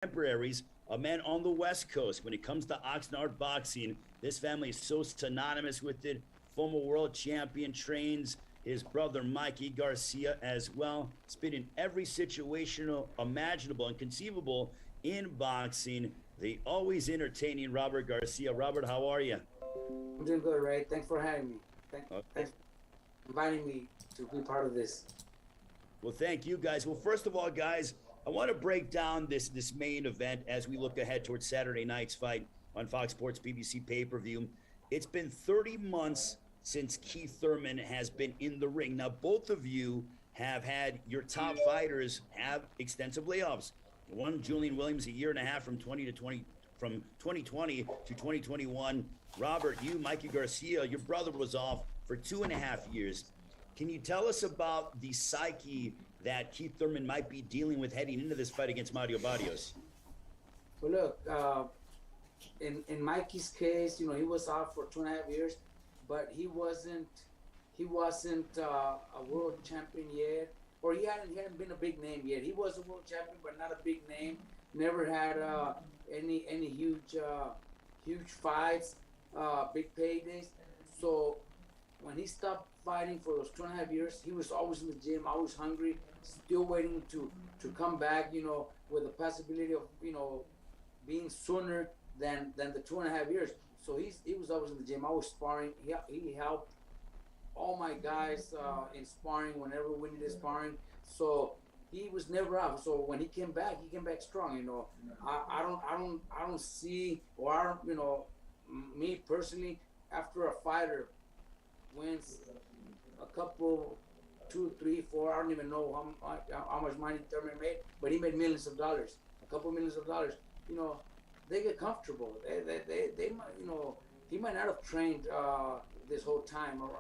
contemporaries of men on the West Coast. When it comes to Oxnard boxing, this family is so synonymous with it. Former world champion trains his brother Mikey Garcia as well. It's been in every situation imaginable and conceivable in boxing. The always entertaining Robert Garcia. Robert, how are you? I'm doing good, Ray. Thanks for having me. Okay. Thanks for inviting me to be part of this. Well, thank you, guys. Well, first of all, guys, I want to break down this main event as we look ahead towards Saturday night's fight on FOX Sports PBC Pay-Per-View. It's been 30 months since Keith Thurman has been in the ring. Now, both of you have had your top fighters have extensive layoffs. One, Julian Williams, a year and a half from 2020 to 2021. Robert, you, Mikey Garcia, your brother was off for 2.5 years. Can you tell us about the psyche that Keith Thurman might be dealing with heading into this fight against Mario Barrios? Well, look, in Mikey's case, he was out for 2.5 years, but he wasn't a world champion yet, or he hadn't been a big name yet. He was a world champion, but not a big name. Never had any huge fights, big paydays. So when he stopped fighting for those 2.5 years, he was always in the gym, always hungry, still waiting to come back, with the possibility of, being sooner than the 2.5 years. So he was always in the gym, always sparring. He helped all my guys in sparring whenever we needed sparring. So he was never out. So when he came back strong. I don't see, or me personally, after a fighter wins a couple, 2, 3, 4, I don't even know how much money Thurman made, but he made millions of dollars, a couple millions of dollars. They get comfortable. They might, he might not have trained this whole time, or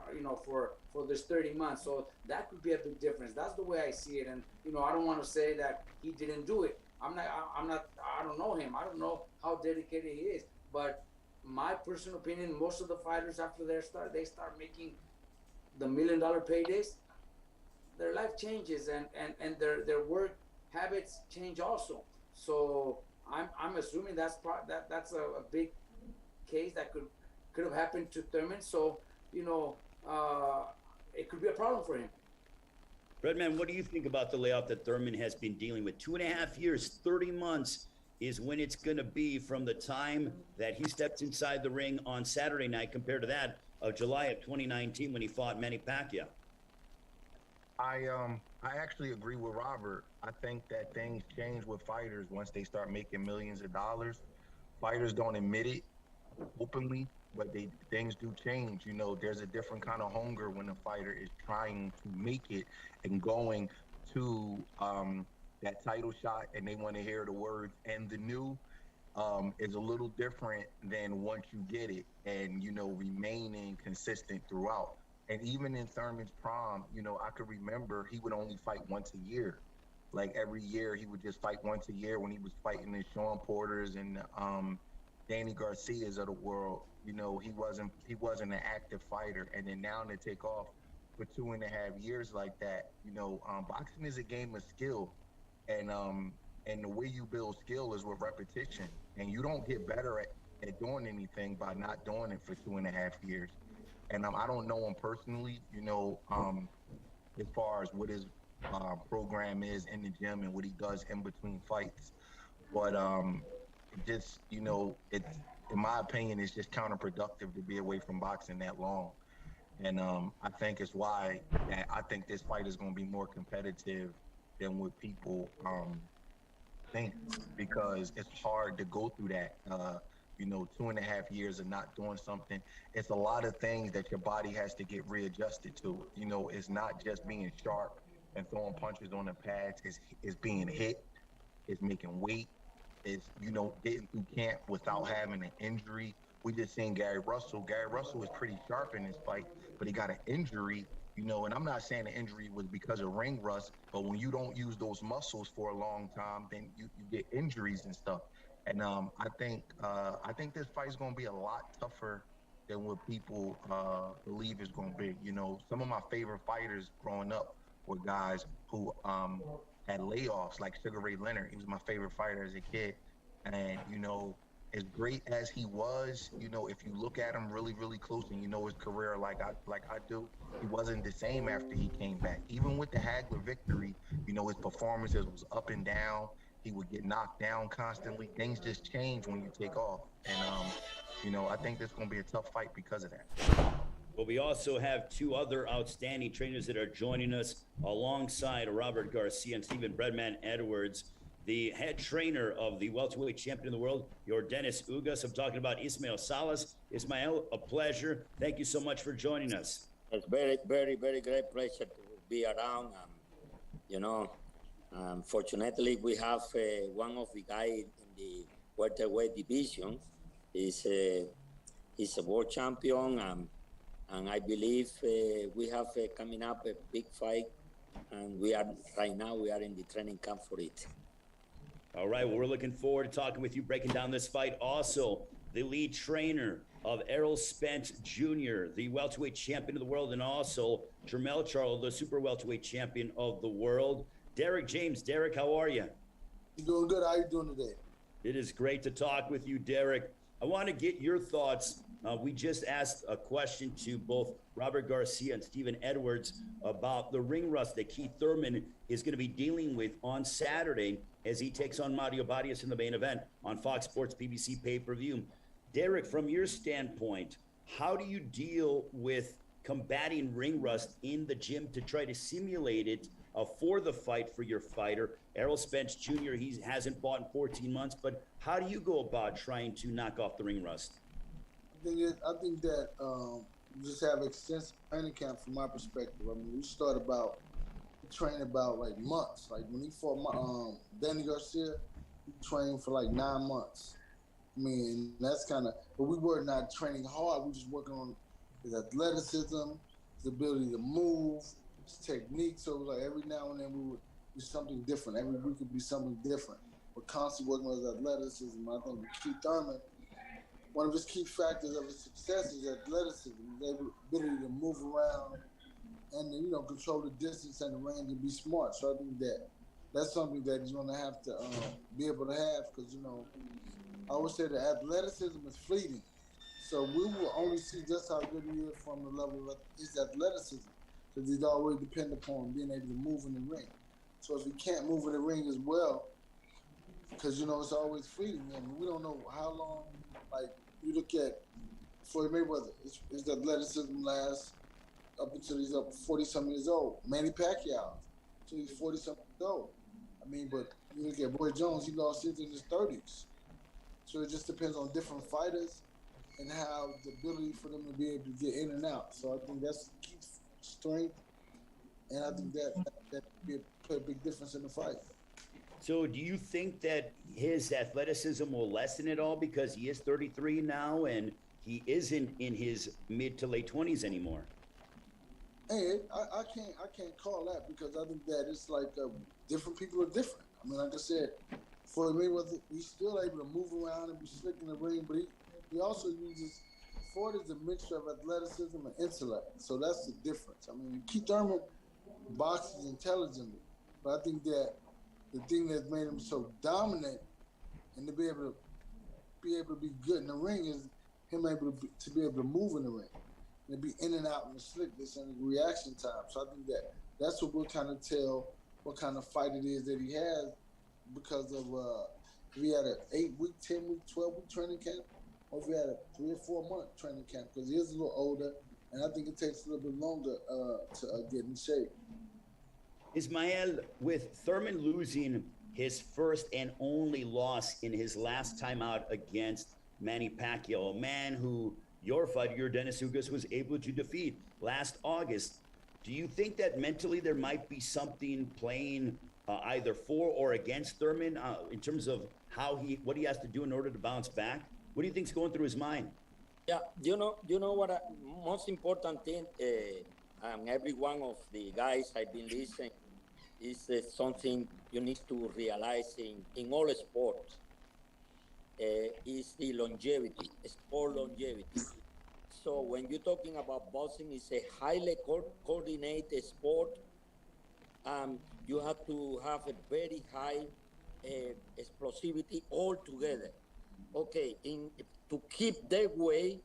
for this 30 months. So that could be a big difference. That's the way I see it. And I don't want to say that he didn't do it. I don't know him. I don't know how dedicated he is. But my personal opinion, most of the fighters after they start making the $1 million paydays, their life changes and their work habits change also. So I'm assuming that's a big case that could have happened to Thurman. So it could be a problem for him. Breadman, what do you think about the layoff that Thurman has been dealing with? 2.5 years, 30 months is when it's going to be from the time that he stepped inside the ring on Saturday night compared to that of July of 2019 when he fought Manny Pacquiao. I actually agree with Robert. I think that things change with fighters once they start making millions of dollars. Fighters don't admit it openly, but things do change. There's a different kind of hunger when a fighter is trying to make it and going to that title shot, and they want to hear the words "and the new" is a little different than once you get it and remaining consistent throughout. And even in Thurman's prime, I could remember he would only fight once a year. Like every year, he would just fight once a year when he was fighting the Sean Porters and Danny Garcias of the world. He wasn't an active fighter. And then now to take off for 2.5 years like that, boxing is a game of skill. And the way you build skill is with repetition. And you don't get better at doing anything by not doing it for 2.5 years. And I don't know him personally, as far as what his program is in the gym and what he does in between fights. But it's, in my opinion, it's just counterproductive to be away from boxing that long. And I think it's why that I think this fight is going to be more competitive than what people think, because it's hard to go through that. 2.5 years of not doing something. It's a lot of things that your body has to get readjusted to. It's not just being sharp and throwing punches on the pads. It's being hit. It's making weight. It's, getting through camp without having an injury. We just seen Gary Russell. Gary Russell was pretty sharp in this fight, but he got an injury, and I'm not saying the injury was because of ring rust, but when you don't use those muscles for a long time, then you get injuries and stuff. And I think this fight is going to be a lot tougher than what people believe it's going to be. Some of my favorite fighters growing up were guys who had layoffs, like Sugar Ray Leonard. He was my favorite fighter as a kid. And, you know, as great as he was, you know, if you look at him really, really close and you know his career like I do, he wasn't the same after he came back. Even with the Hagler victory, you know, his performances was up and down. He would get knocked down constantly. Things just change when you take off. And, you know, I think this is going to be a tough fight because of that. Well, we also have two other outstanding trainers that are joining us alongside Robert Garcia and Stephen Breadman Edwards. The head trainer of the welterweight champion of the world, your Dennis Ugas. I'm talking about Ismael Salas. Ismael, a pleasure. Thank you so much for joining us. It's very, very, very great pleasure to be around. You know, fortunately, we have one of the guys in the welterweight division. He's a world champion, and I believe we have coming up a big fight, and we are in the training camp for it. All right, well, we're looking forward to talking with you, breaking down this fight. Also, the lead trainer of Errol Spence Jr., the welterweight champion of the world, and also Jermell Charlo, the super welterweight champion of the world. Derrick James. Derrick, how are you? You doing good? How you doing today? It is great to talk with you, Derrick. I want to get your thoughts. We just asked a question to both Robert Garcia and Stephen Edwards about the ring rust that Keith Thurman is going to be dealing with on Saturday as he takes on Mario Barrios in the main event on FOX Sports PBC Pay-Per-View. Derrick, from your standpoint, how do you deal with combating ring rust in the gym to try to simulate it for the fight for your fighter? Errol Spence Jr., he hasn't fought in 14 months, but how do you go about trying to knock off the ring rust? I think that we just have extensive training camp from my perspective. I mean, we start training about like months. Like when he fought Danny Garcia, he trained for like 9 months. I mean, that's kind of, but we were not training hard. We just working on his athleticism, his ability to move, his technique. So it was like every now and then we would do something different. Every week would be something different. We're constantly working on his athleticism. I think with Keith Thurman, one of his key factors of his success is athleticism, his ability to move around and, you know, control the distance and the range and be smart. So I think that's something that he's going to have to be able to have because, you know, I always say that athleticism is fleeting. So we will only see just how good he is from the level of his athleticism because he's always dependent upon being able to move in the ring. So if he can't move in the ring as well, because, you know, it's always fleeting, and we don't know how long. Like, you look at Floyd Mayweather, his athleticism lasts up until he's up 40-something years old. Manny Pacquiao, until he's 40-something years old. I mean, but you look at Boy Jones, he lost his in his 30s. So it just depends on different fighters and how the ability for them to be able to get in and out. So I think that's key strength, and I think that play a big difference in the fight. So do you think that his athleticism will lessen at all because he is 33 now and he isn't in his mid to late 20s anymore? Hey, I can't call that because I think that it's like different people are different. I mean, like I said, Floyd Mayweather, he's still able to move around and be slick in the ring, but he also uses, Ford is a mixture of athleticism and intellect. So that's the difference. I mean, Keith Thurman boxes intelligently, but I think that the thing that's made him so dominant and to be able to be good in the ring is him able to be able to move in the ring and be in and out in the slickness and the reaction time. So I think that's what we'll kind of tell what kind of fight it is that he has because of if he had an 8-week, 10-week, 12-week training camp, or if he had a 3 or 4 month training camp because he is a little older, and I think it takes a little bit longer to get in shape. Ismael, with Thurman losing his first and only loss in his last time out against Manny Pacquiao, a man who your fighter, your Dennis Ugas, was able to defeat last August, do you think that mentally there might be something playing either for or against Thurman in terms of what he has to do in order to bounce back? What do you think's going through his mind? Yeah, you know what? Most important thing, and every one of the guys I've been listening is something you need to realize in all sports is the longevity, sport longevity. So when you're talking about boxing, it's a highly coordinated sport, You have to have a very high explosivity altogether. Okay, to keep that way,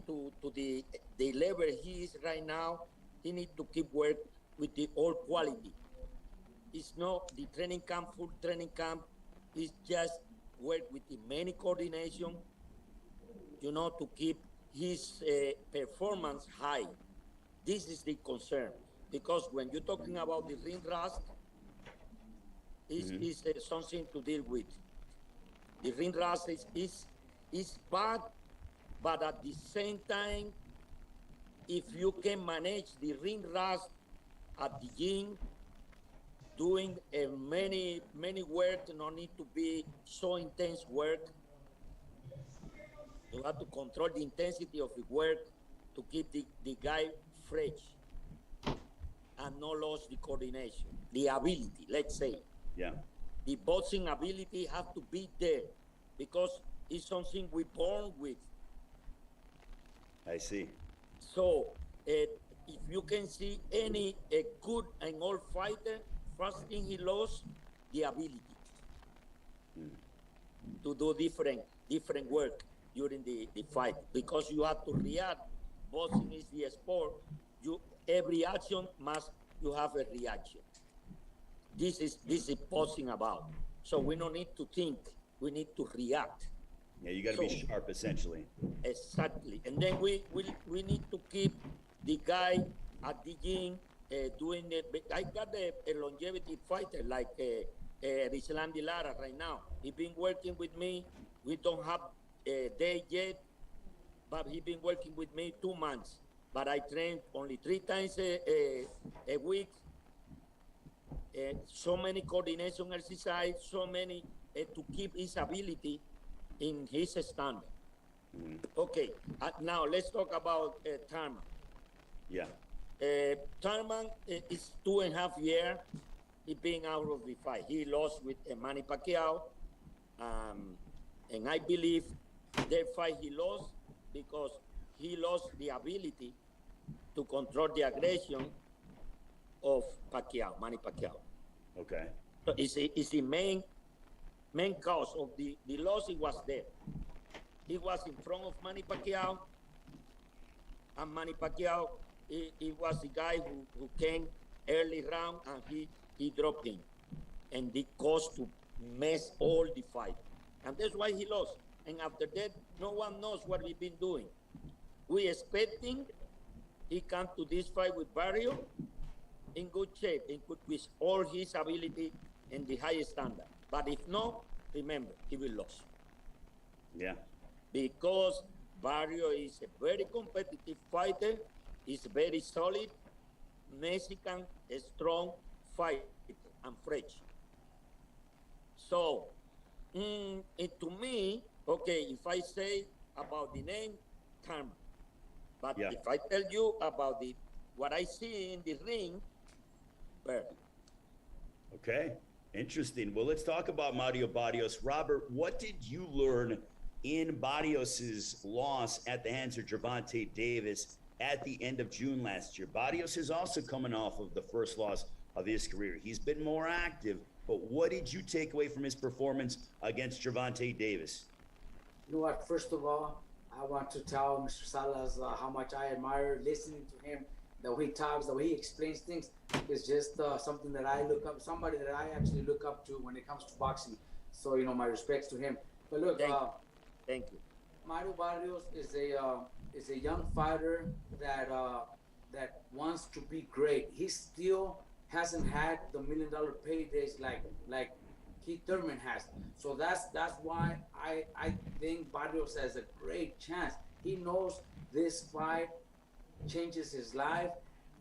to the level he is right now, he needs to keep work with the all quality. It's not the training camp, full training camp. It's just work with the many coordination, to keep his performance high. This is the concern, because when you're talking about the ring rust, is something to deal with. The ring rust is bad, but at the same time, if you can manage the ring rust at the gym, doing many work, no need to be so intense work. You have to control the intensity of the work to keep the guy fresh and not lose the coordination, the ability, let's say. Yeah. The boxing ability have to be there because it's something we born with. I see. So if you can see any good and old fighter, first thing he lost the ability to do different work during the fight, because you have to react. Boxing is the sport. Every action you have a reaction. This is boxing about. So we don't need to think. We need to react. Yeah, you got to be sharp, essentially. Exactly. And then we need to keep the guy at the gym doing it. I got a longevity fighter like Islam Lara right now. He's been working with me. We don't have a day yet, but he's been working with me 2 months. But I train only 3 times a week. So many coordination exercise, so many to keep his ability in his standard. Okay, now let's talk about Thurman. Yeah. Thurman is 2.5 years. He been out of the fight. He lost with Manny Pacquiao, and I believe that fight he lost because he lost the ability to control the aggression of Pacquiao, Manny Pacquiao. Okay. So it's the main cause of the loss. He was there. He was in front of Manny Pacquiao, and Manny Pacquiao, he was the guy who came early round, and he dropped him, and the caused to mess all the fight, and that's why he lost. And after that, no one knows what we've been doing. We expecting he come to this fight with Barrios in good shape, with all his ability and the highest standard. But if not, remember, he will lose. Yeah. Because Barrios is a very competitive fighter. He's very solid, Mexican, strong fighter, and fresh. So, to me, okay, if I say about the name, Thurman. But if I tell you about what I see in the ring, Breadman. Okay, interesting. Well, let's talk about Mario Barrios. Robert, what did you learn in Barrios's loss at the hands of Gervonta Davis at the end of June last year? Barrios is also coming off of the first loss of his career. He's been more active, but what did you take away from his performance against Gervonta Davis? You know what? First of all, I want to tell Mr. Salas how much I admire listening to him. The way he talks, the way he explains things is just something that I look up, somebody that I actually look up to when it comes to boxing. So, my respects to him. But look, thank you. Mario Barrios is a young fighter that wants to be great. He still hasn't had the $1 million paydays like Keith Thurman has. So that's why I think Barrios has a great chance. He knows this fight changes his life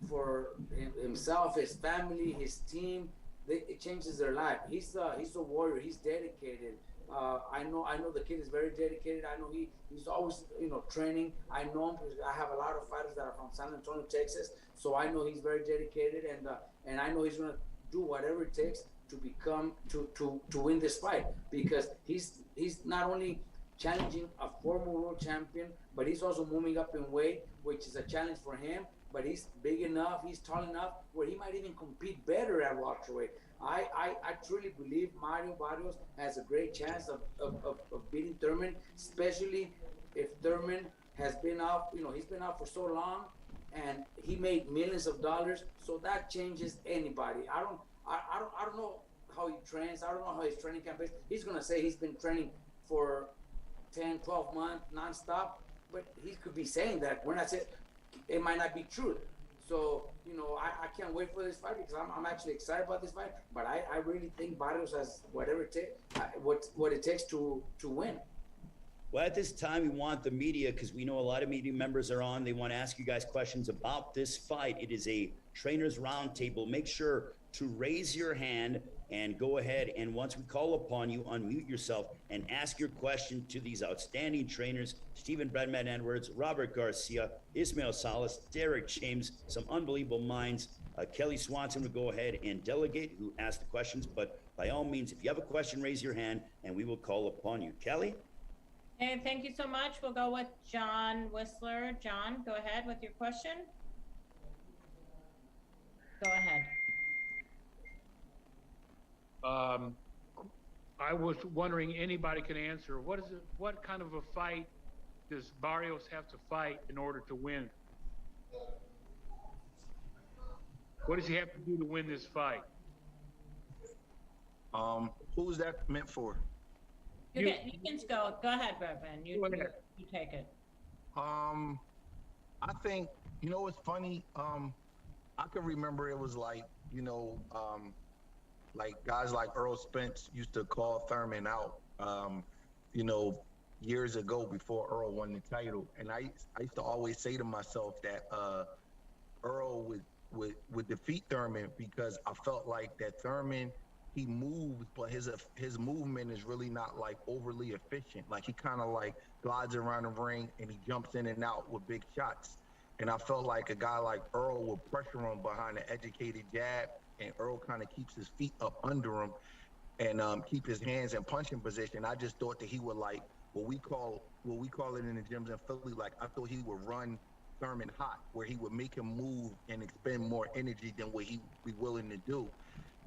for himself, his family, his team. It changes their life. He's a warrior. He's dedicated. I know the kid is very dedicated. I know he's always training. I know him because I have a lot of fighters that are from San Antonio, Texas. So I know he's very dedicated, and I know he's gonna do whatever it takes to become to win this fight, because he's not only challenging a former world champion, but he's also moving up in weight, which is a challenge for him. but he's big enough, he's tall enough where he might even compete better at welterweight. I truly believe Mario Barrios has a great chance of beating Thurman, especially if Thurman has been out, he's been out for so long and he made millions of dollars. So that changes anybody. I don't know how he trains. I don't know how his training camp is. He's going to say he's been training for 10, 12 months nonstop, but he could be saying that. We're not saying it might not be true. So, I can't wait for this fight because I'm actually excited about this fight. But I really think Barrios has whatever it takes, what it takes to win. Well, at this time, we want the media, because we know a lot of media members are on. They want to ask you guys questions about this fight. It is a trainers roundtable. Make sure to raise your hand and go ahead, and once we call upon you, unmute yourself and ask your question to these outstanding trainers, Stephen Breadman Edwards, Robert Garcia, Ismael Salas, Derrick James, some unbelievable minds. Kelly Swanson would go ahead and delegate who asked the questions, but by all means, if you have a question, raise your hand and we will call upon you. Kelly? Hey, thank you so much. We'll go with John Whistler. John, go ahead with your question. Go ahead. I was wondering, anybody can answer. What kind of a fight does Barrios have to fight in order to win? What does he have to do to win this fight? Who's that meant for? You can go. Go ahead, Breadman. You take it. I think, it's funny. I can remember it was like, like guys like Earl Spence used to call Thurman out, years ago before Earl won the title. And I used to always say to myself that Earl would defeat Thurman because I felt like that Thurman, he moves, but his movement is really not like overly efficient. Like he kind of like glides around the ring and he jumps in and out with big shots. And I felt like a guy like Earl would pressure him behind an educated jab, and Earl kind of keeps his feet up under him and keep his hands in punching position. I just thought that he would like what we call it in the gyms in Philly. Like I thought he would run Thurman hot, where he would make him move and expend more energy than what he be willing to do.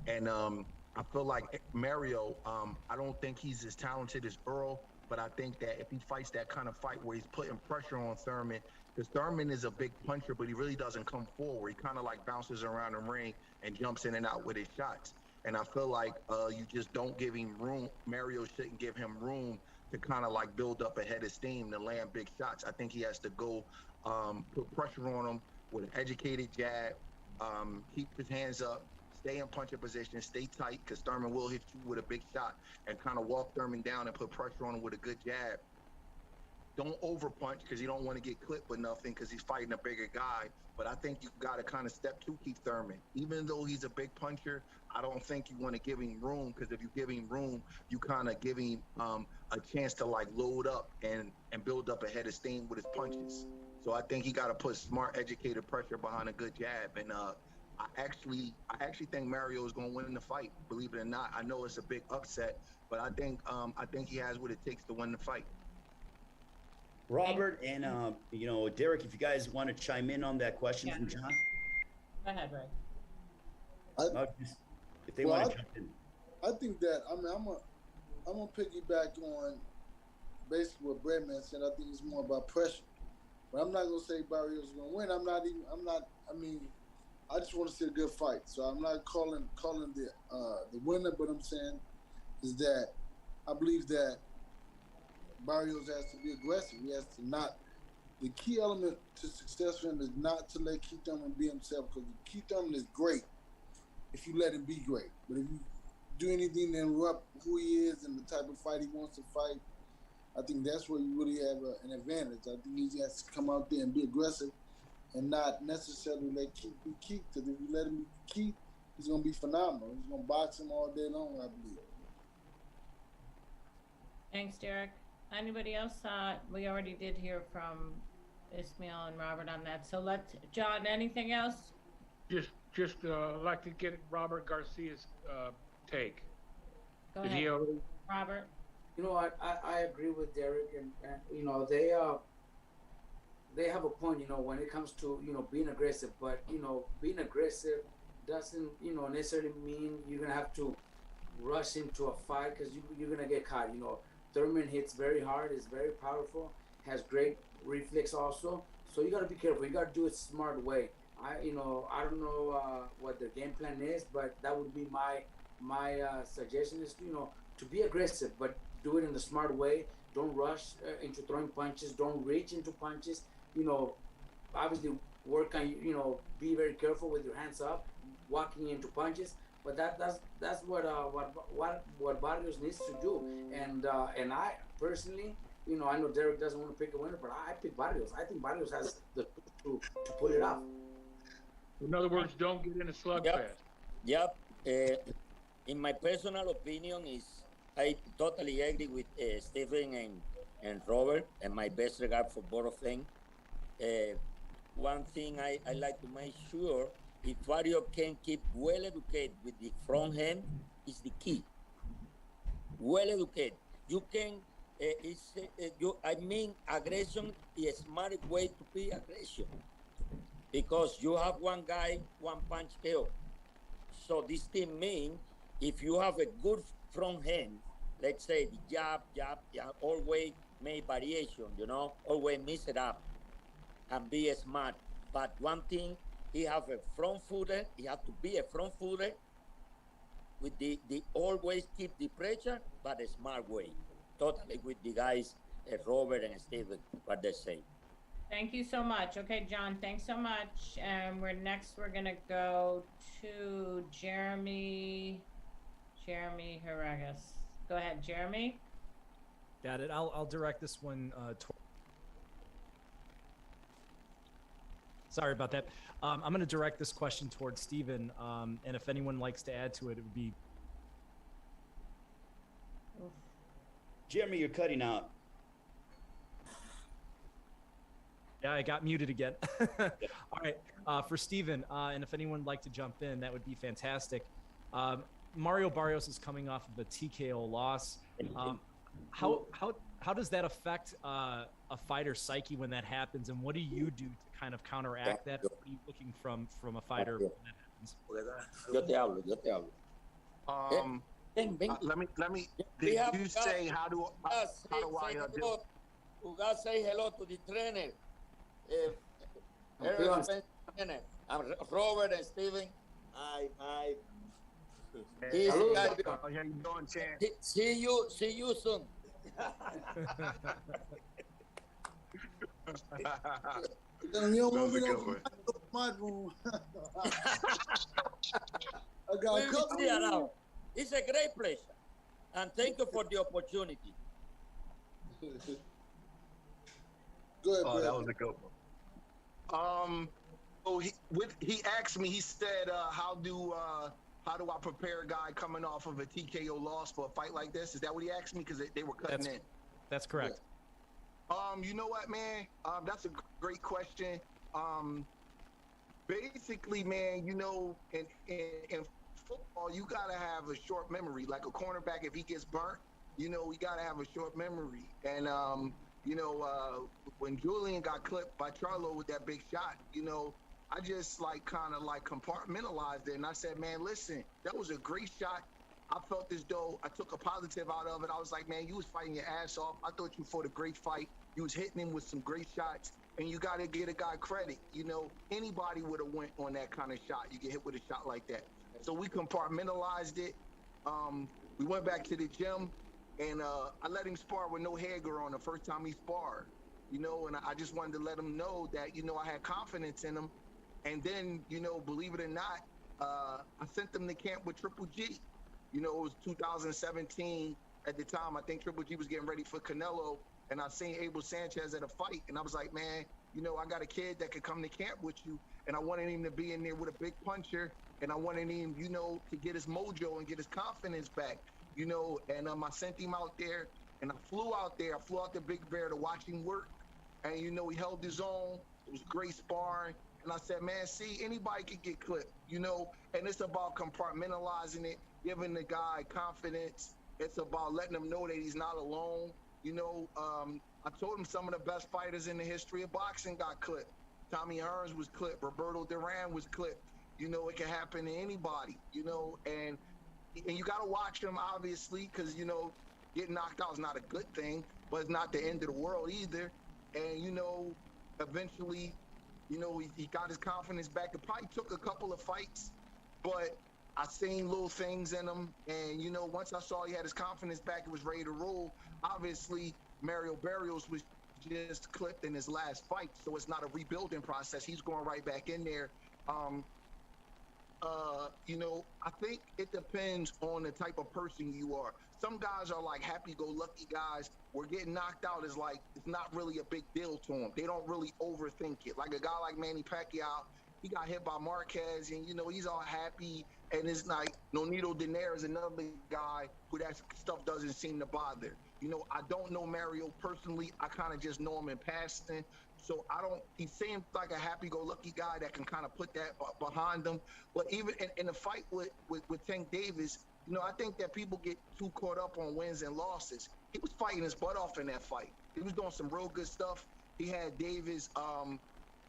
And I feel like Mario, I don't think he's as talented as Earl, but I think that if he fights that kind of fight where he's putting pressure on Thurman, because Thurman is a big puncher, but he really doesn't come forward. He kind of like bounces around the ring and jumps in and out with his shots. And I feel like you just don't give him room. Mario shouldn't give him room to kind of like build up a head of steam to land big shots. I think he has to go put pressure on him with an educated jab, keep his hands up, stay in punching position, stay tight, because Thurman will hit you with a big shot, and kind of walk Thurman down and put pressure on him with a good jab. Don't over punch because you don't want to get clipped with nothing because he's fighting a bigger guy. But I think you got to kind of step to keep Thurman. Even though he's a big puncher, I don't think you want to give him room, because if you give him room, you kind of give him a chance to like load up and build up a head of steam with his punches. So I think he got to put smart, educated pressure behind a good jab. And I actually think Mario is going to win the fight. Believe it or not, I know it's a big upset, but I think he has what it takes to win the fight. Robert and Derrick, if you guys want to chime in on that question from John. Go ahead, Ray. If they want to jump in. I think that I'm gonna piggyback on basically what Breadman said. I think it's more about pressure, but I'm not gonna say Barrios is gonna win. I just want to see a good fight, so I'm not calling the winner. But I'm saying is that I believe that Barrios has to be aggressive. He has to not. The key element to success for him is not to let Keith Thurman be himself, because Keith Thurman is great if you let him be great. But if you do anything to interrupt who he is and the type of fight he wants to fight, I think that's where you really have an advantage. I think he has to come out there and be aggressive and not necessarily let Keith be Keith, because if you let him be Keith, he's going to be phenomenal. He's going to box him all day long, I believe. Thanks, Derrick. Anybody else? We already did hear from Ismael and Robert on that. So John, anything else? Just like to get Robert Garcia's take. Go ahead, Robert. You know what? I agree with Derrick, and they they have a point, when it comes to, being aggressive. But, being aggressive doesn't, necessarily mean you're going to have to rush into a fight because you're going to get caught. Thurman hits very hard, is very powerful, has great reflex also. So you got to be careful. You got to do it smart way. I don't know what their game plan is, but that would be my suggestion is, to be aggressive, but do it in the smart way. Don't rush into throwing punches. Don't reach into punches. Obviously work on, be very careful with your hands up, walking into punches. But that's what Barrios needs to do. And I personally, I know Derrick doesn't want to pick a winner, but I pick Barrios. I think Barrios has the to pull it off. In other words, don't get in a slugfest. Yep. In my personal opinion, I totally agree with Stephen and Robert, and my best regard for both of them. One thing I like to make sure, if Barrios can keep well educated with the front hand, is the key. Well educated. You can, aggression is a smart way to be aggression. Because you have one guy, one punch KO. So this thing means if you have a good front hand, let's say the jab, always make variation, always mix it up and be smart. But one thing, he have a front footer, he have to be a front footer with the always keep the pressure, but a smart way. Totally with the guys, Robert and Steven, what they say. Thank you so much. Okay, John, thanks so much. And we're gonna go to Jeremy Haragas. Go ahead, Jeremy. Got it. I'll direct this one. Sorry about that. I'm going to direct this question towards Steven. And if anyone likes to add to it, it would be. Jeremy, you're cutting out. Yeah, I got muted again. All right. For Steven, and if anyone would like to jump in, that would be fantastic. Mario Barrios is coming off of a TKO loss. How does that affect a fighter's psyche when that happens, and what do you do to kind of counteract that? What are you looking from a fighter when that happens? Yo te hablo. Let me. Did you say how do I do? You guys say hello to the trainer. Robert and Steven. See you soon. You don't move it over my room. I got a couple. It's a great pleasure, and thank you for the opportunity. Go ahead, that was a good one. So he asked me. He said, "How do I prepare a guy coming off of a TKO loss for a fight like this?" Is that what he asked me? Because they were cutting in. That's correct. You know what, man? That's a great question. Basically, man, in football, you gotta have a short memory. Like a cornerback, if he gets burnt, we gotta have a short memory. And when Julian got clipped by Charlo with that big shot, I just kind of compartmentalized it, and I said, man, listen, that was a great shot. I felt as though I took a positive out of it. I was like, man, you was fighting your ass off. I thought you fought a great fight. You was hitting him with some great shots, and you got to give a guy credit. Anybody would have went on that kind of shot. You get hit with a shot like that. So we compartmentalized it. We went back to the gym, and I let him spar with no headgear on the first time he sparred. And I just wanted to let him know that, I had confidence in him. And then, believe it or not, I sent them to camp with Triple G. It was 2017 at the time. I think Triple G was getting ready for Canelo, and I seen Abel Sanchez at a fight, and I was like, man, I got a kid that could come to camp with you, and I wanted him to be in there with a big puncher, and I wanted him, to get his mojo and get his confidence back, and I sent him out there, and I flew out there. I flew out to Big Bear to watch him work, and, he held his own. It was great sparring. And I said, man, see, anybody could get clipped, and it's about compartmentalizing it, giving the guy confidence. It's about letting him know that he's not alone. You know, I told him some of the best fighters in the history of boxing got clipped. Tommy Hearns was clipped. Roberto Duran was clipped. You know, it can happen to anybody, you know, and you got to watch him, obviously, because, you know, getting knocked out is not a good thing, but it's not the end of the world either. And, you know, eventually, you know, he got his confidence back. It probably took a couple of fights, but I seen little things in him. And, you know, once I saw he had his confidence back, it was ready to roll. Obviously, Mario Barrios was just clipped in his last fight, so it's not a rebuilding process. He's going right back in there. You know, I think it depends on the type of person you are. Some guys are like happy-go-lucky guys where getting knocked out is like, it's not really a big deal to them. They don't really overthink it. Like a guy like Manny Pacquiao, he got hit by Marquez, and, you know, he's all happy. And it's like Nonito Donaire is another guy who that stuff doesn't seem to bother. You know, I don't know Mario personally. I kind of just know him in passing. So he seems like a happy-go-lucky guy that can kind of put that behind him. But even in the fight with Tank Davis, you know, I think that people get too caught up on wins and losses. He was fighting his butt off in that fight. He was doing some real good stuff. He had Davis,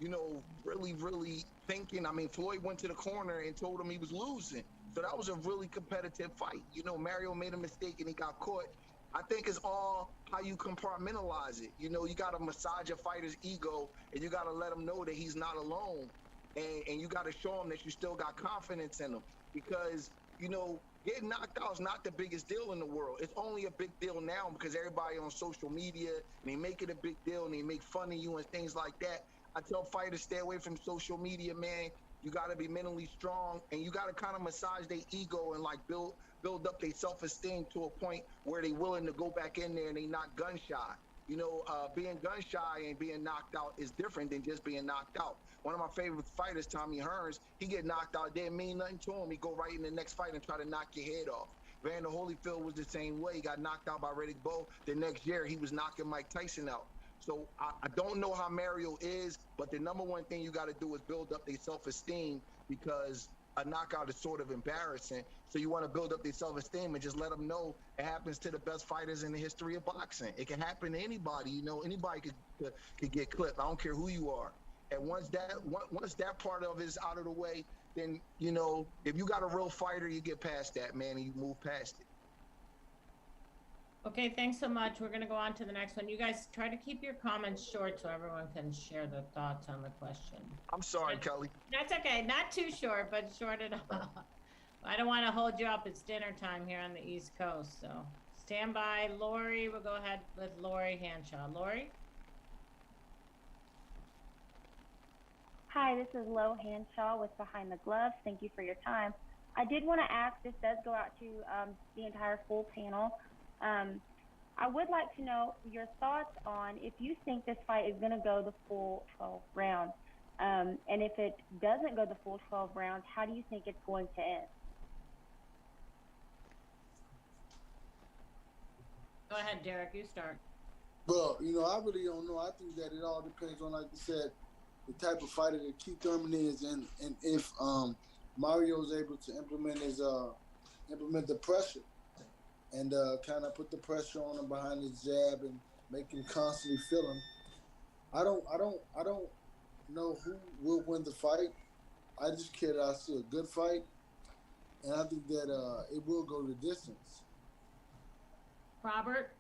you know, really, really thinking. I mean, Floyd went to the corner and told him he was losing. So that was a really competitive fight. You know, Mario made a mistake and he got caught. I think it's all how you compartmentalize it. You know, you got to massage a fighter's ego, and you got to let him know that he's not alone. And you got to show him that you still got confidence in him. Because, you know, getting knocked out is not the biggest deal in the world. It's only a big deal now because everybody on social media, and they make it a big deal, and they make fun of you and things like that. I tell fighters, stay away from social media, man. You got to be mentally strong, and you got to kind of massage their ego and, like, build up their self-esteem to a point where they willing to go back in there and they not gun shy. You know, being gun shy and being knocked out is different than just being knocked out. One of my favorite fighters, Tommy Hearns, he get knocked out, didn't mean nothing to him. He go right in the next fight and try to knock your head off. Vander Holyfield was the same way. He got knocked out by Riddick Bowe. The next year, he was knocking Mike Tyson out. So I don't know how Mario is, but the number one thing you got to do is build up their self-esteem, because a knockout is sort of embarrassing. So you want to build up their self-esteem and just let them know it happens to the best fighters in the history of boxing. It can happen to anybody. You know, anybody could get clipped. I don't care who you are. And once that part of it is out of the way, then, you know, if you got a real fighter, you get past that, man, and you move past it. Okay, thanks so much. We're going to go on to the next one. You guys try to keep your comments short so everyone can share their thoughts on the question. I'm sorry, Kelly. That's okay. Not too short, but short enough. I don't want to hold you up. It's dinner time here on the East Coast, so stand by. Lori, we'll go ahead with Lori Hanshaw. Lori? Hi, this is Lo Hanshaw with Behind the Gloves. Thank you for your time. I did want to ask, this does go out to the entire full panel. I would like to know your thoughts on if you think this fight is going to go the full 12 rounds. And if it doesn't go the full 12 rounds, how do you think it's going to end? Go ahead, Derrick. You start. Well, you know, I really don't know. I think that it all depends on, like you said, the type of fighter that Keith Thurman is, and if Mario is able to implement the pressure and kind of put the pressure on him behind his jab and make him constantly feel him. I don't know who will win the fight. I just care that I see a good fight, and I think that it will go the distance. Robert?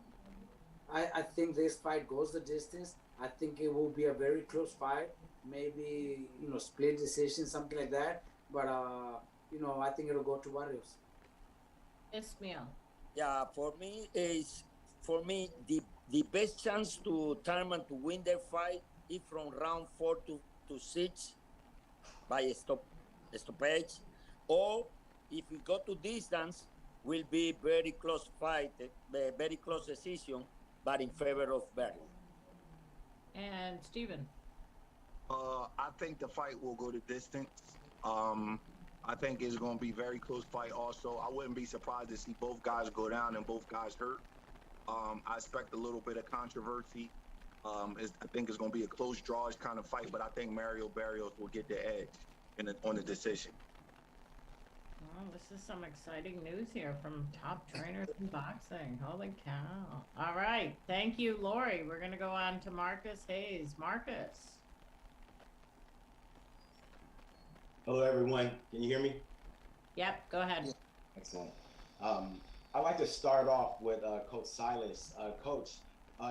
I think this fight goes the distance. I think it will be a very close fight. Maybe, you know, split decision, something like that. But, you know, I think it'll go to Barrios. Ismael? Yeah, for me, the best chance to Thurman to win their fight is from round 4 to 6 by stoppage. Or if we go to distance, will be very close fight, very close decision, but in favor of Barrios. And Steven? I think the fight will go the distance. I think it's going to be a very close fight also. I wouldn't be surprised to see both guys go down and both guys hurt. I expect a little bit of controversy. I think it's going to be a close drawish kind of fight, but I think Mario Barrios will get the edge on the decision. All Oh, this is some exciting news here from top trainers in boxing. Holy cow. All right. Thank you, Lori. We're going to go on to Marcus Hayes. Marcus. Hello, everyone. Can you hear me? Yep, go ahead. Excellent. I'd like to start off with Coach Salas. Coach,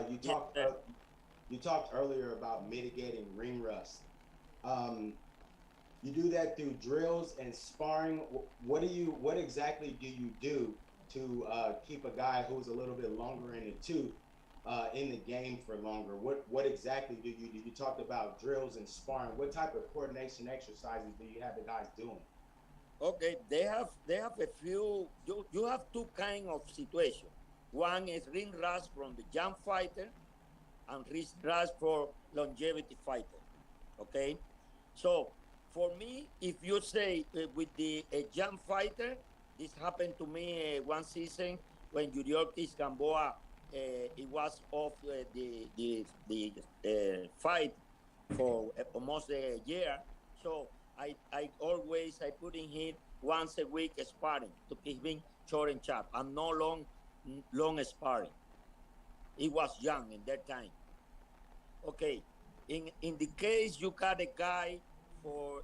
you talked earlier about mitigating ring rust. You do that through drills and sparring. What exactly do you do to keep a guy who's a little bit longer in the tooth in the game for longer? What exactly do you do? You talked about drills and sparring. What type of coordination exercises do you have the guys doing? Okay, they have a few. You have two kind of situation. One is ring rust from the young fighter, and ring rust for longevity fighter. Okay, so for me, if you say with the young fighter, this happened to me one season when Yuriorkis Gamboa it was off the fight for almost a year. So I put in him once a week sparring to keep him short and sharp and no long sparring. He was young in that time. Okay, in the case you got a guy for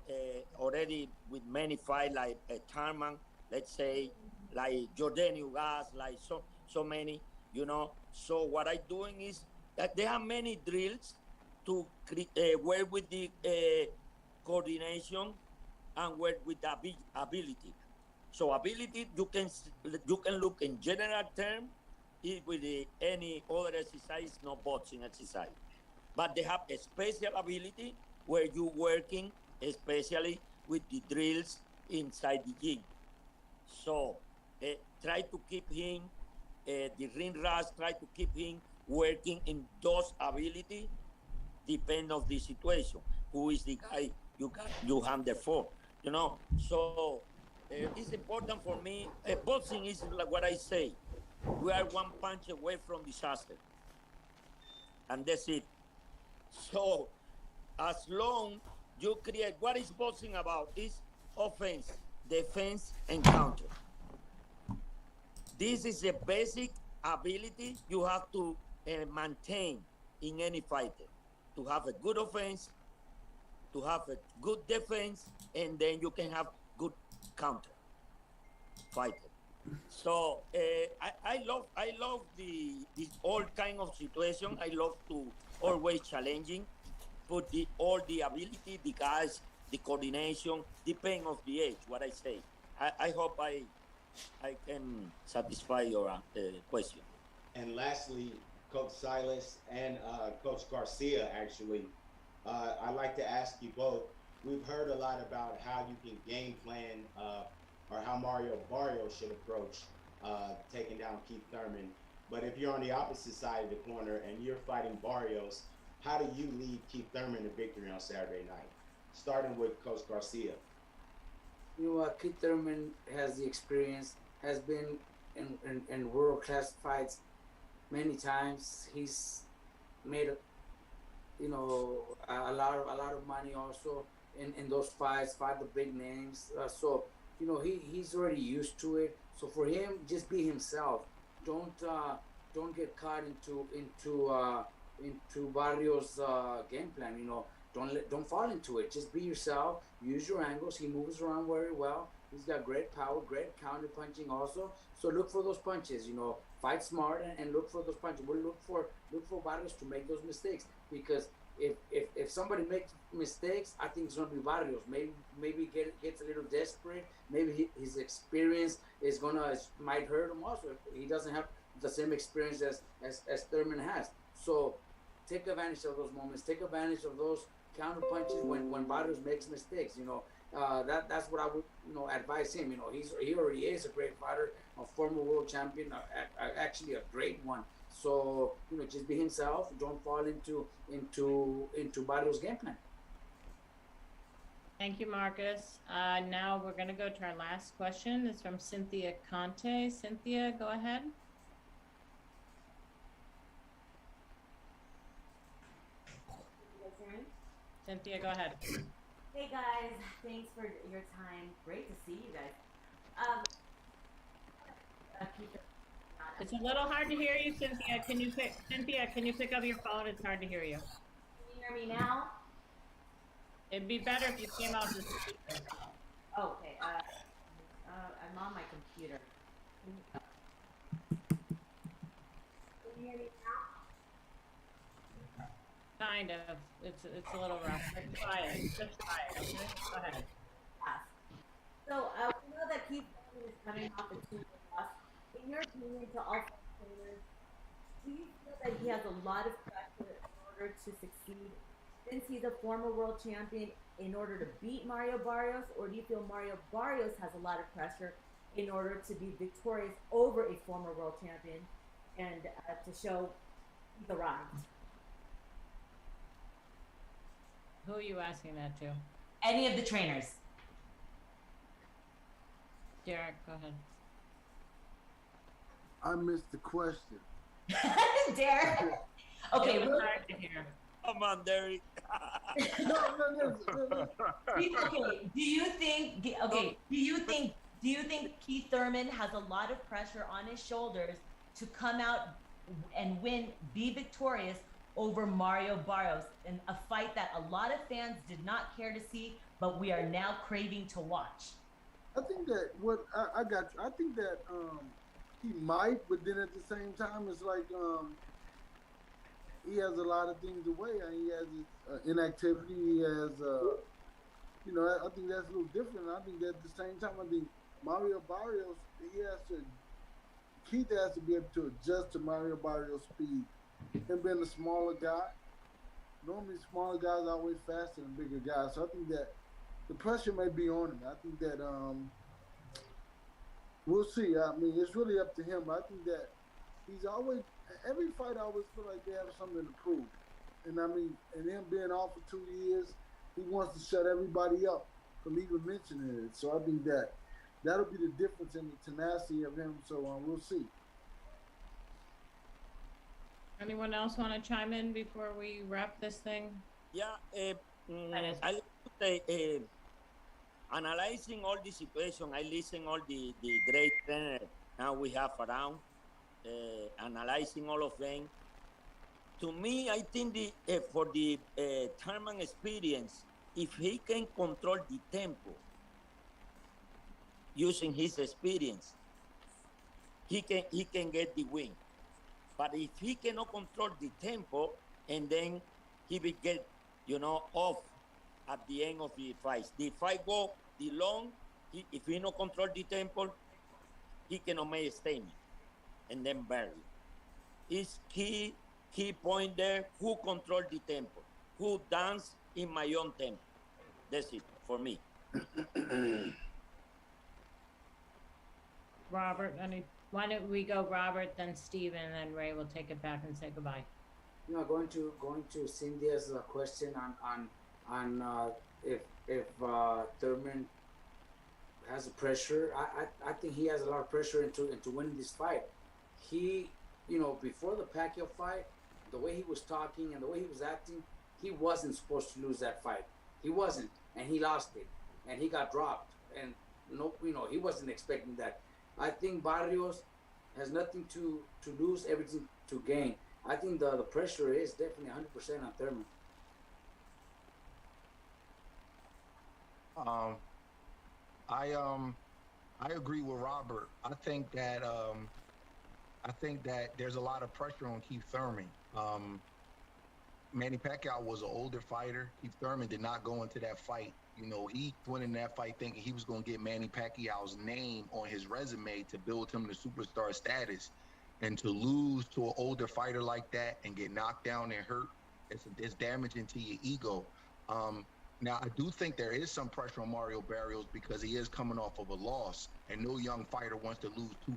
already with many fights like Thurman, let's say, like Jordan Ugas, like so many, you know. So what I'm doing is that there are many drills to work with the coordination and work with the ability. So ability, you can look in general term with any other exercise, not boxing exercise. But they have a special ability where you're working especially with the drills inside the gym. So try to keep him, the ring rust, try to keep him working in those ability, depend of the situation. Who is the guy you hand there for? You know, so it's important for me. Boxing is like what I say. We are one punch away from disaster. And that's it. So as long you create, what is boxing about is offense, defense, and counter. This is a basic ability you have to maintain in any fighter. To have a good offense, to have a good defense, and then you can have good counter fighter. So I love this all kind of situation. I love to always challenging, put all the ability, the guys, the coordination, depend of the age. What I say. I hope I can satisfy your question. And lastly, Coach Salas and Coach Garcia, actually, I'd like to ask you both. We've heard a lot about how you can game plan or how Mario Barrios should approach taking down Keith Thurman. But if you're on the opposite side of the corner and you're fighting Barrios, how do you lead Keith Thurman to victory on Saturday night? Starting with Coach Garcia. You know what? Keith Thurman has the experience, has been in world-class fights many times. He's made a lot of money also in those fights, fight the big names. So you know he's already used to it. So for him, just be himself. Don't get caught into Barrios' game plan. You know, don't fall into it. Just be yourself. Use your angles. He moves around very well. He's got great power, great counter punching also. So look for those punches. You know, fight smart and look for those punches. We'll look for Barrios to make those mistakes, because if somebody makes mistakes, I think it's gonna be Barrios. Maybe gets a little desperate. Maybe his experience might hurt him also. He doesn't have the same experience as Thurman has. So take advantage of those moments. Take advantage of those counter punches when Barrios makes mistakes. You know, that's what I would advise him. You know, he already is a great fighter, a former world champion, actually a great one. So just be himself. Don't fall into Barrios' game plan. Thank you, Marcus. Now we're going to go to our last question. It's from Cynthia Conte. Cynthia, go ahead. Cynthia, go ahead. Hey guys, thanks for your time. Great to see you guys. It's a little hard to hear you, Cynthia. Can you pick up your phone? It's hard to hear you. Can you hear me now? It'd be better if you came off the speaker. Oh, okay. I'm on my computer. Can you hear me now? Kind of. It's a little rough. Let's try it. Just try it. Okay? Go ahead. So we know that Keith Thurman is coming off a 2-year loss. In your opinion, to all trainers, do you feel that he has a lot of pressure in order to succeed, since he's a former world champion, in order to beat Mario Barrios, or do you feel Mario Barrios has a lot of pressure in order to be victorious over a former world champion and to show he's arrived? Who are you asking that to? Any of the trainers. Derrick, go ahead. I missed the question. Derrick. Okay. It was hard to hear. Come on, Derrick. No. Okay. Do you think Keith Thurman has a lot of pressure on his shoulders to come out and win, be victorious over Mario Barrios in a fight that a lot of fans did not care to see, but we are now craving to watch? I think that I got you. I think that he might, but then at the same time, it's like he has a lot of things to weigh. He has his inactivity. He has, I think that's a little different. I think that at the same time, I think Mario Barrios, Keith has to be able to adjust to Mario Barrios' speed. Him being a smaller guy, normally smaller guys are always faster than bigger guys. So I think that the pressure may be on him. I think that we'll see. I mean, it's really up to him. I think that every fight I always feel like they have something to prove. And I mean, and him being off for 2 years, he wants to shut everybody up from even mentioning it. So I think that that'll be the difference in the tenacity of him. So we'll see. Anyone else want to chime in before we wrap this thing? Yeah, I like to say, analyzing all the situation, I listen all the great trainers now we have around, analyzing all of them. To me, I think for the Thurman experience, if he can control the tempo using his experience, he can get the win. But if he cannot control the tempo, and then he will get, off at the end of the fight. The fight go the long, if he not control the tempo, he cannot make a statement, and then bury. It's key point there, who control the tempo, who dance in my own tempo. That's it for me. Robert, why don't we go Robert, then Steven, and then Ray will take it back and say goodbye. Going to Cynthia's question on if Thurman has a pressure. I think he has a lot of pressure into winning this fight. He, before the Pacquiao fight, the way he was talking and the way he was acting, he wasn't supposed to lose that fight. He wasn't, and he lost it, and he got dropped, and he wasn't expecting that. I think Barrios has nothing to lose, everything to gain. I think the pressure is definitely 100% on Thurman. I agree with Robert. I think that there's a lot of pressure on Keith Thurman. Manny Pacquiao was an older fighter. Keith Thurman did not go into that fight. He went in that fight thinking he was going to get Manny Pacquiao's name on his resume to build him to superstar status. And to lose to an older fighter like that and get knocked down and hurt, it's damaging to your ego. Now, I do think there is some pressure on Mario Barrios because he is coming off of a loss, and no young fighter wants to lose two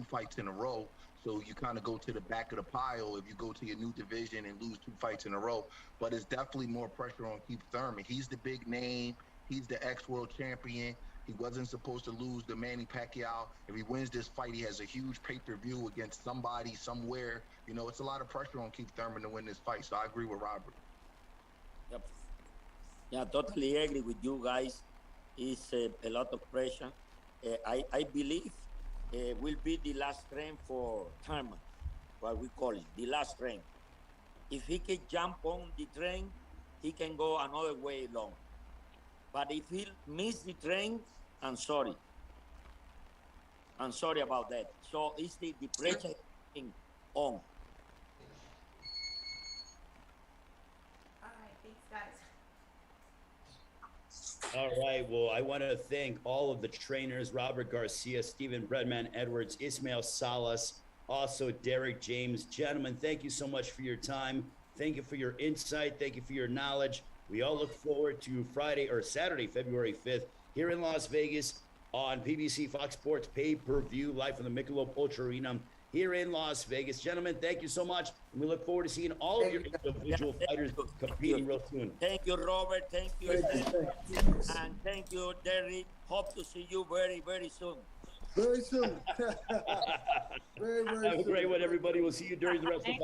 fights in a row. So you kind of go to the back of the pile if you go to your new division and lose 2 fights in a row. But it's definitely more pressure on Keith Thurman. He's the big name. He's the ex-world champion. He wasn't supposed to lose to Manny Pacquiao. If he wins this fight, he has a huge pay-per-view against somebody, somewhere. It's a lot of pressure on Keith Thurman to win this fight. So I agree with Robert. Yep. Yeah, totally agree with you guys. It's a lot of pressure. I believe will be the last train for Thurman, what we call it, the last train. If he can jump on the train, he can go another way long. But if he miss the train, I'm sorry. I'm sorry about that. So it's the pressure thing on. All right, thanks, guys. All right. Well, I want to thank all of the trainers, Robert Garcia, Stephen Breadman Edwards, Ismael Salas, also Derrick James. Gentlemen, thank you so much for your time. Thank you for your insight. Thank you for your knowledge. We all look forward to Saturday, February 5th, here in Las Vegas on PBC FOX Sports Pay-Per-View, live from the Michelob ULTRA Arena here in Las Vegas. Gentlemen, thank you so much. And we look forward to seeing all of your individual fighters competing real soon. Thank you, Robert. Thank you. And thank you, Derrick. Hope to see you very, very soon. Very soon. Very, very soon. Have a great one, everybody. We'll see you during the rest of the fight.